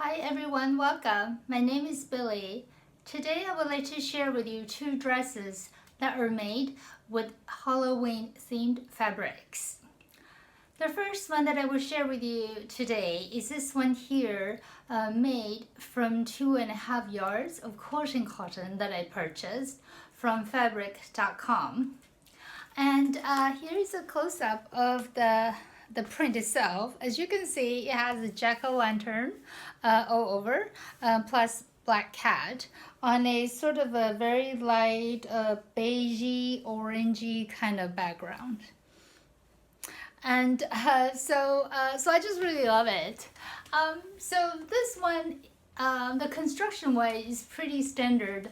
Hi everyone, welcome. My name is Billy. Today I would like to share with you two dresses that are made with Halloween themed fabrics. The first one that I will share with you today is this one here, made from 2.5 yards of quilting cotton that I purchased from fabric.com. And here is a close-up of the print itself. As you can see, it has a jack-o'-lantern all over, plus black cat on a sort of a very light beigey, orangey kind of background. And so I just really love it. So this one, the construction way is pretty standard.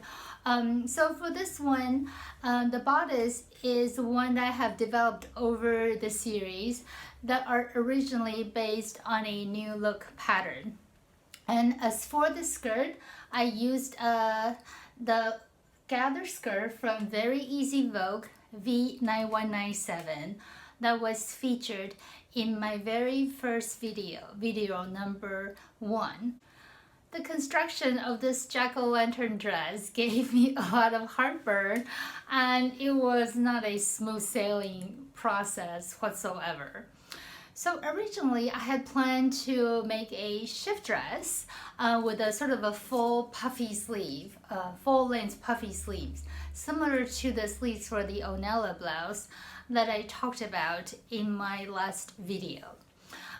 So for this one, the bodice is one that I have developed over the series that are originally based on a new look pattern. And as for the skirt, I used the gather skirt from Very Easy Vogue V9197 that was featured in my very first video number 1. The construction of this jack-o'-lantern dress gave me a lot of heartburn, and it was not a smooth sailing process whatsoever. So originally I had planned to make a shift dress with a sort of a full puffy sleeve, full-length puffy sleeves, similar to the sleeves for the Onella blouse that I talked about in my last video.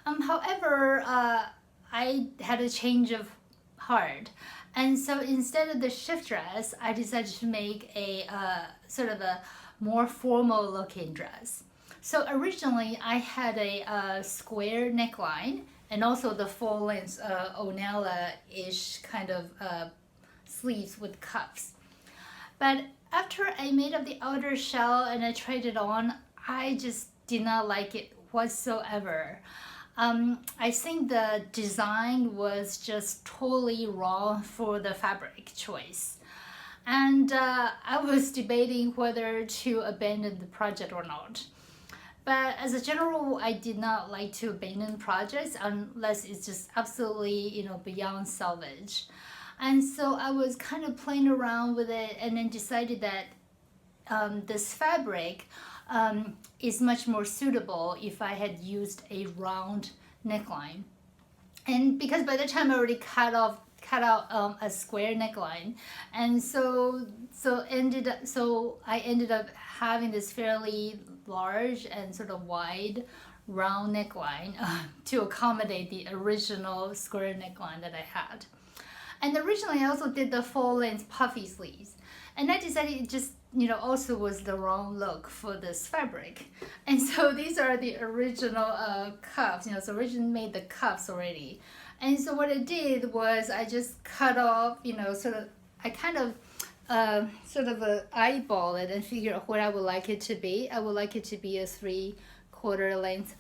However, I had a change of heart, and so instead of the shift dress, I decided to make a sort of a more formal looking dress. So originally I had a square neckline and also the full length Onella-ish kind of sleeves with cuffs. But after I made up the outer shell and I tried it on, I just did not like it whatsoever. I think the design was just totally wrong for the fabric choice. And I was debating whether to abandon the project or not. But as a general rule, I did not like to abandon projects unless it's just absolutely, beyond salvage. And so I was kind of playing around with it and then decided that this fabric is much more suitable if I had used a round neckline. And because by the time I already cut out a square neckline, and so I ended up having this fairly large and sort of wide round neckline to accommodate the original square neckline that I had. And originally I also did the full length puffy sleeves, and I decided it just also was the wrong look for this fabric. And so these are the original cuffs, so originally made the cuffs already. And so what I did was I just cut off, I kind of eyeball it and figure out what I would like it to be. I would like it to be a 3/4 length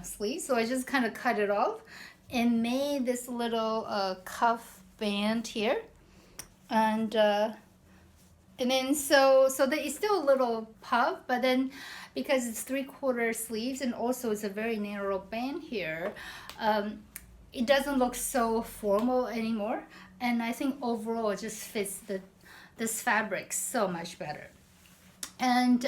sleeve. So I just kind of cut it off and made this little cuff band here. And then so that it's still a little puff, but then because it's 3/4 sleeves and also it's a very narrow band here, it doesn't look so formal anymore. And I think overall it just fits this fabric so much better. And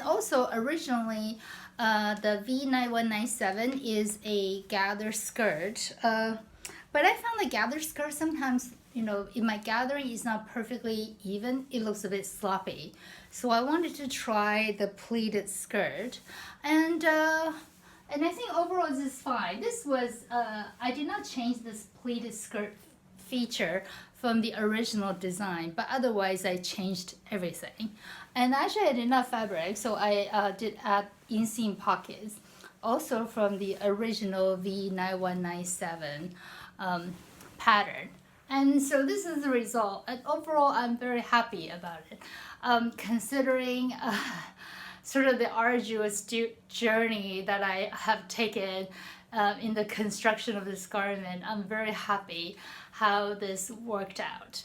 also originally the V9197 is a gather skirt, but I found the gather skirt sometimes, in my gathering is not perfectly even. It looks a bit sloppy. So I wanted to try the pleated skirt, and I think overall this is fine. This was, I did not change this pleated skirt feature from the original design, but otherwise I changed everything. And actually I had enough fabric, so I did add inseam pockets, also from the original V9197 pattern. And so this is the result, and overall I'm very happy about it, considering sort of the arduous journey that I have taken in the construction of this garment. I'm very happy how this worked out.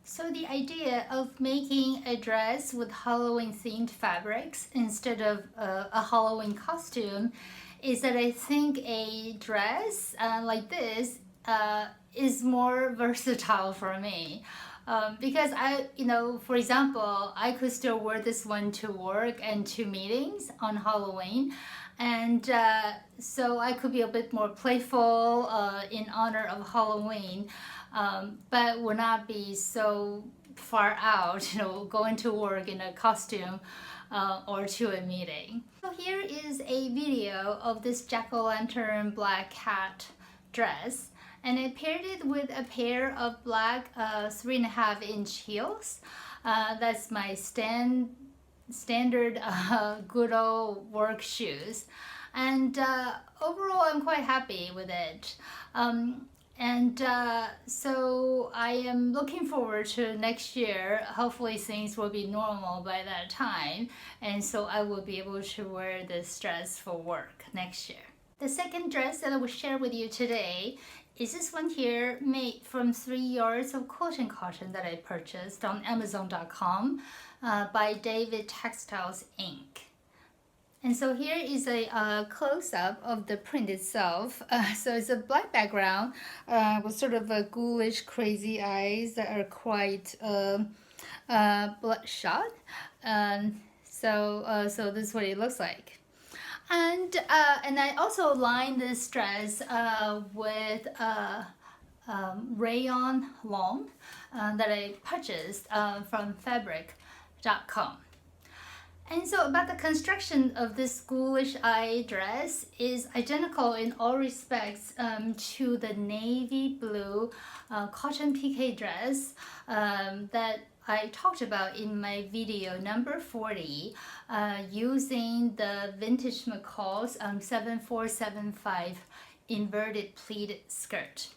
So the idea of making a dress with Halloween themed fabrics instead of a Halloween costume is that I think a dress like this is more versatile for me. Because for example, I could still wear this one to work and to meetings on Halloween. And so I could be a bit more playful in honor of Halloween, but would not be so far out, going to work in a costume or to a meeting. So here is a video of this jack-o'-lantern black cat dress. And I paired it with a pair of black 3.5-inch heels. That's my standard good old work shoes. And overall, I'm quite happy with it. So I am looking forward to next year. Hopefully things will be normal by that time. And so I will be able to wear this dress for work next year. The second dress that I will share with you today is this one here, made from 3 yards of quilting cotton that I purchased on Amazon.com by David Textiles Inc. And so here is a close-up of the print itself. So it's a black background with sort of a ghoulish, crazy eyes that are quite bloodshot. So this is what it looks like. And I also lined this dress with rayon lawn that I purchased from fabric.com. And so about the construction of this ghoulish eye dress is identical in all respects to the navy blue cotton piqué dress that I talked about in my video number 40 using the vintage McCall's 7475 inverted pleat skirt.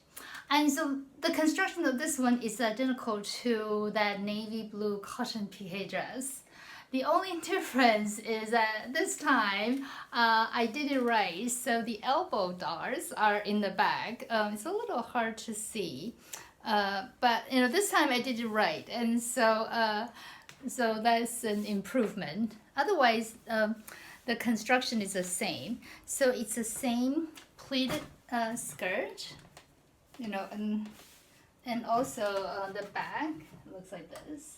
And so the construction of this one is identical to that navy blue cotton piqué dress. The only difference is that this time I did it right, so the elbow darts are in the back. It's a little hard to see, but this time I did it right, and so that's an improvement. Otherwise, the construction is the same. So it's the same pleated skirt, and also the back looks like this.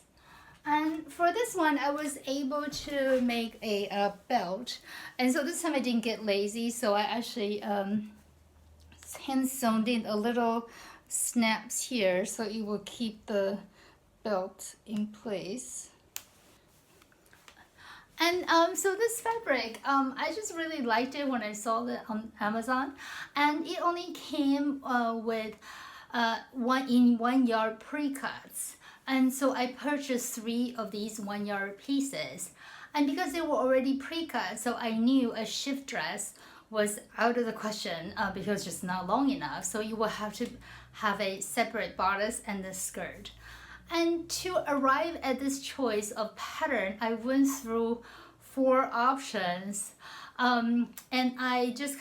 And for this one, I was able to make a belt. And so this time I didn't get lazy, so I actually hand sewn in a little snaps here so it will keep the belt in place. And so this fabric, I just really liked it when I saw it on Amazon. And it only came with 1 yard pre-cuts. And so I purchased 3 of these 1 yard pieces. And because they were already pre-cut, so I knew a shift dress was out of the question because it's just not long enough. So you will have to have a separate bodice and the skirt. And to arrive at this choice of pattern, I went through 4 options. And I just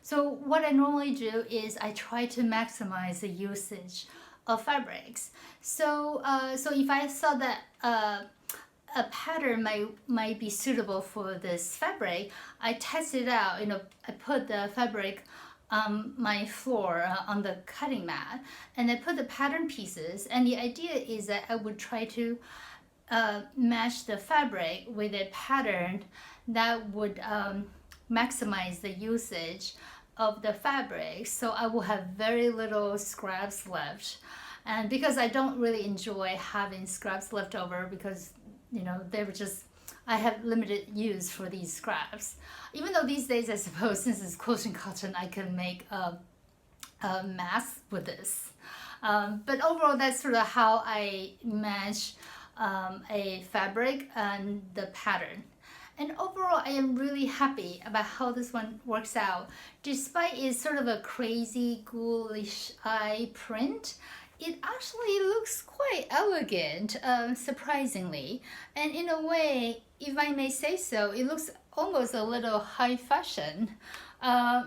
so what I normally do is I try to maximize the usage of fabrics. So if I saw that a pattern might be suitable for this fabric, I tested it out. I put the fabric on my floor on the cutting mat, and I put the pattern pieces. And the idea is that I would try to match the fabric with a pattern that would maximize the usage of the fabric, so I will have very little scraps left. And because I don't really enjoy having scraps left over, because they were just, I have limited use for these scraps. Even though these days, I suppose, since it's quilting cotton, I can make a mask with this. But overall, that's sort of how I match a fabric and the pattern. And overall, I am really happy about how this one works out. Despite it's sort of a crazy, ghoulish eye print, it actually looks quite elegant, surprisingly. And in a way, if I may say so, it looks almost a little high fashion.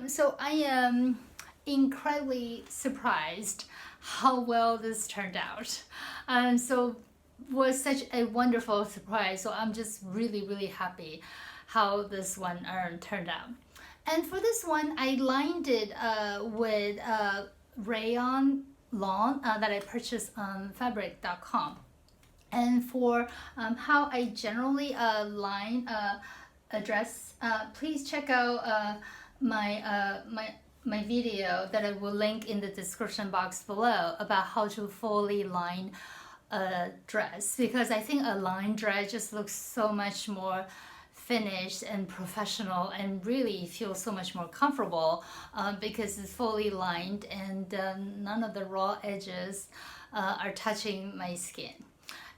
So I am incredibly surprised how well this turned out. So was such a wonderful surprise. So I'm just really, really happy how this one turned out. And for this one, I lined it with rayon lawn that I purchased on fabric.com. And for how I generally line a dress, please check out my video that I will link in the description box below about how to fully line a dress, because I think a lined dress just looks so much more finished and professional and really feels so much more comfortable because it's fully lined and none of the raw edges are touching my skin.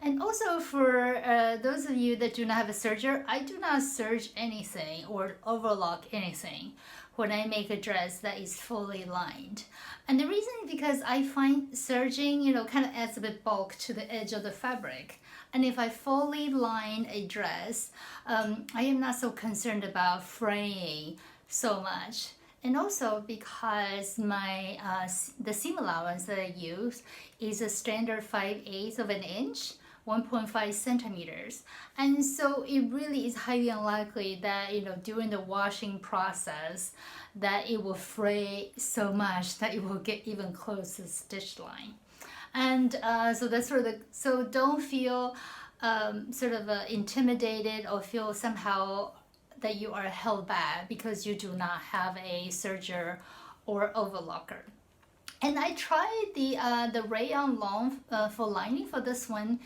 And also for those of you that do not have a serger, I do not serge anything or overlock anything when I make a dress that is fully lined. And the reason is because I find serging, kind of adds a bit bulk to the edge of the fabric. And if I fully line a dress, I am not so concerned about fraying so much. And also because my the seam allowance that I use is a standard 5/8 of an inch, 1.5 centimeters. And so it really is highly unlikely that, during the washing process that it will fray so much that it will get even close to the stitch line. And so that's sort of so don't feel sort of intimidated or feel somehow that you are held back because you do not have a serger or overlocker. And I tried the rayon lawn for lining for this one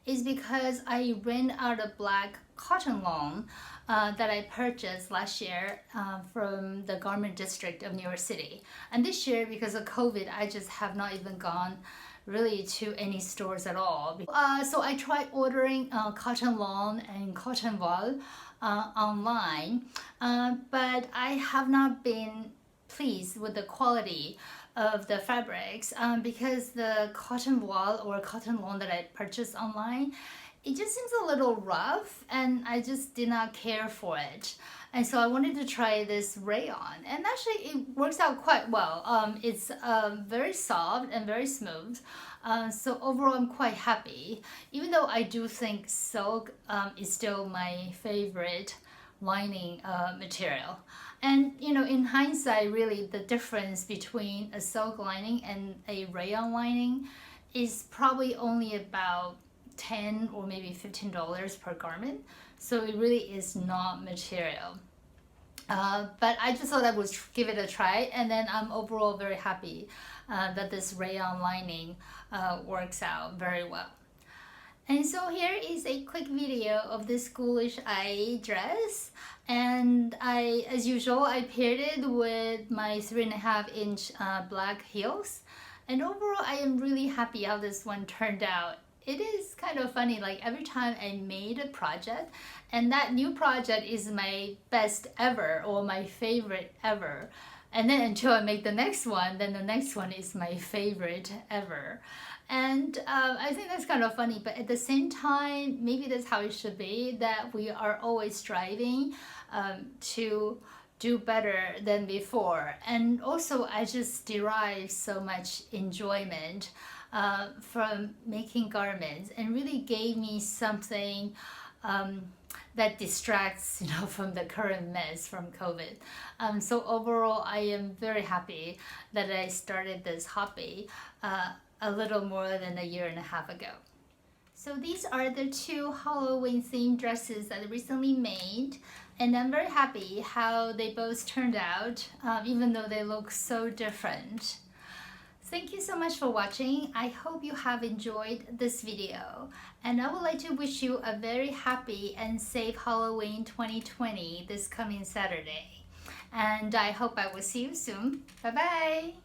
is because I ran out of black cotton lawn that I purchased last year from the garment district of New York City. And this year, because of COVID, I just have not even gone really to any stores at all. So I tried ordering cotton lawn and cotton voile online, but I have not been pleased with the quality of the fabrics because the cotton voile or cotton lawn that I purchased online, it just seems a little rough and I just did not care for it. And so I wanted to try this rayon, and actually it works out quite well. It's very soft and very smooth. So overall I'm quite happy, even though I do think silk is still my favorite lining material. And in hindsight, really the difference between a silk lining and a rayon lining is probably only about $10 or maybe $15 per garment. So it really is not material. But I just thought I would give it a try, and then I'm overall very happy that this rayon lining works out very well. And so here is a quick video of this ghoulish eye dress, and as usual, I paired it with my 3.5-inch black heels, and overall I am really happy how this one turned out. It is kind of funny, like every time I made a project, and that new project is my best ever or my favorite ever, and then until I make the next one, then the next one is my favorite ever. And I think that's kind of funny, but at the same time, maybe that's how it should be, that we are always striving to do better than before. And also, I just derive so much enjoyment from making garments, and really gave me something that distracts, from the current mess from COVID. So overall, I am very happy that I started this hobby a little more than 1.5 years ago. So these are the 2 Halloween themed dresses that I recently made, and I'm very happy how they both turned out, even though they look so different. Thank you so much for watching. I hope you have enjoyed this video, and I would like to wish you a very happy and safe Halloween 2020 this coming Saturday. And I hope I will see you soon. Bye bye!